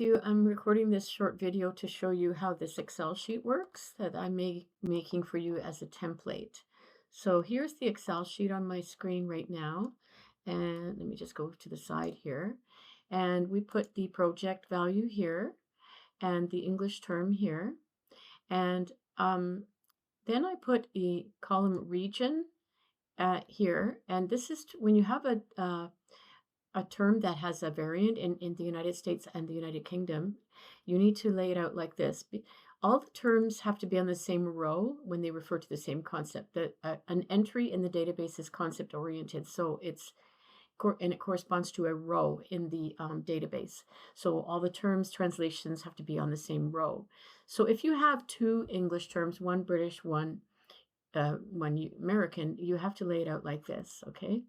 with you. I'm recording this short video to show you how this Excel sheet works that I'm making for you as a template. So here's the Excel sheet on my screen right now. And let me just go to the side here. And we put the project value here and the English term here. And then I put the column region here. And this is when you have a term that has a variant in the United States and the United Kingdom, you need to lay it out like this. All the terms have to be on the same row when they refer to the same concept. An entry in the database is concept oriented, so it corresponds to a row in the database. So all the terms translations have to be on the same row. So if you have two English terms, one British, one American, you have to lay it out like this, okay?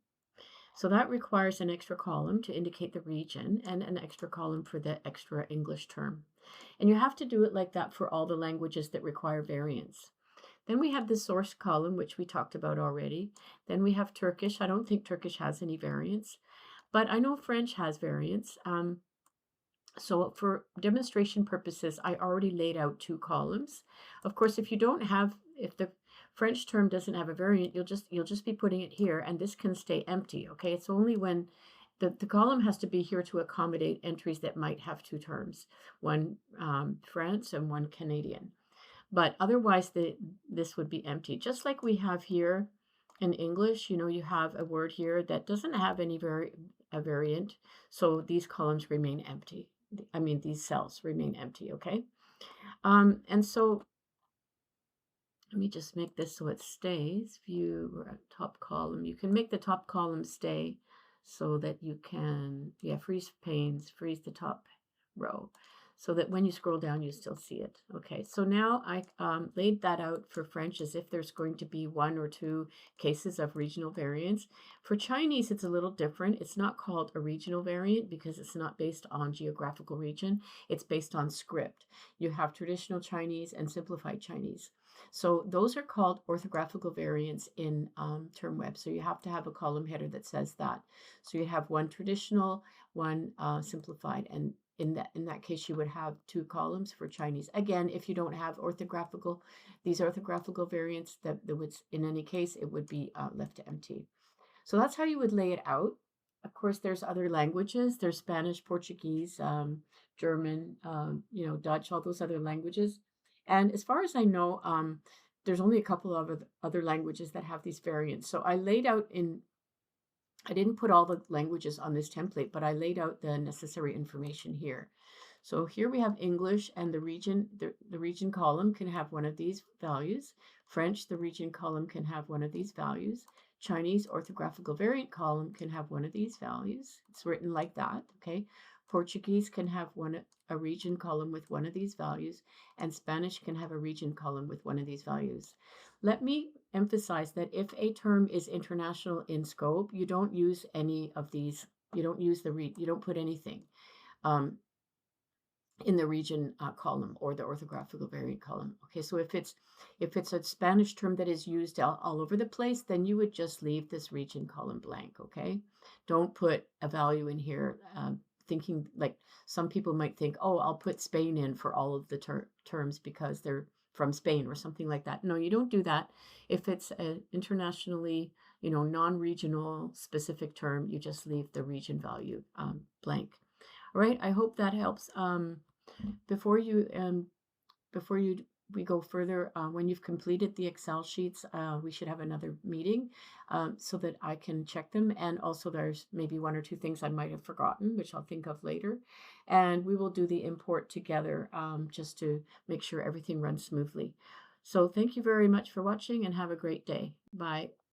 So that requires an extra column to indicate the region and an extra column for the extra English term. And you have to do it like that for all the languages that require variants. Then we have the source column, which we talked about already. Then we have Turkish. I don't think Turkish has any variants, but I know French has variants. So for demonstration purposes, I already laid out two columns. Of course, if the French term doesn't have a variant, you'll just be putting it here, and this can stay empty, okay? It's only when the column has to be here to accommodate entries that might have two terms, one France and one Canadian. But otherwise, this would be empty. Just like we have here in English, you have a word here that doesn't have any variant, so these columns remain empty. I mean, these cells remain empty, okay? And so let me just make this so it stays. View top column. You can make the top column stay so that you can, freeze panes, freeze the top row, so that when you scroll down, you still see it. Okay, so now I laid that out for French as if there's going to be one or two cases of regional variants. For Chinese, it's a little different. It's not called a regional variant because it's not based on geographical region. It's based on script. You have traditional Chinese and simplified Chinese. So those are called orthographical variants in TermWeb. So you have to have a column header that says that. So you have one traditional, one simplified, and in that case, you would have two columns for Chinese. Again, if you don't have these orthographical variants, that would, in any case, it would be left empty. So that's how you would lay it out. Of course, there's other languages. There's Spanish, Portuguese, German, Dutch, all those other languages. And as far as I know, there's only a couple of other languages that have these variants. So I didn't put all the languages on this template, but I laid out the necessary information here. So here we have English, and the region column can have one of these values. French, the region column can have one of these values. Chinese orthographical variant column can have one of these values. It's written like that, okay? Portuguese can have a region column with one of these values, and Spanish can have a region column with one of these values. Let me emphasize that if a term is international in scope, you don't use any of these. You don't use you don't put anything in the region column or the orthographical variant column. Okay, so if it's a Spanish term that is used all over the place, then you would just leave this region column blank. Okay, don't put a value in here. Thinking like some people might think, oh, I'll put Spain in for all of the terms because they're from Spain or something like that. No, you don't do that. If it's an internationally, non-regional specific term, you just leave the region value blank. All right, I hope that helps. Before we go further, when you've completed the Excel sheets, we should have another meeting so that I can check them. And also there's maybe one or two things I might have forgotten, which I'll think of later. And we will do the import together just to make sure everything runs smoothly. So thank you very much for watching and have a great day. Bye.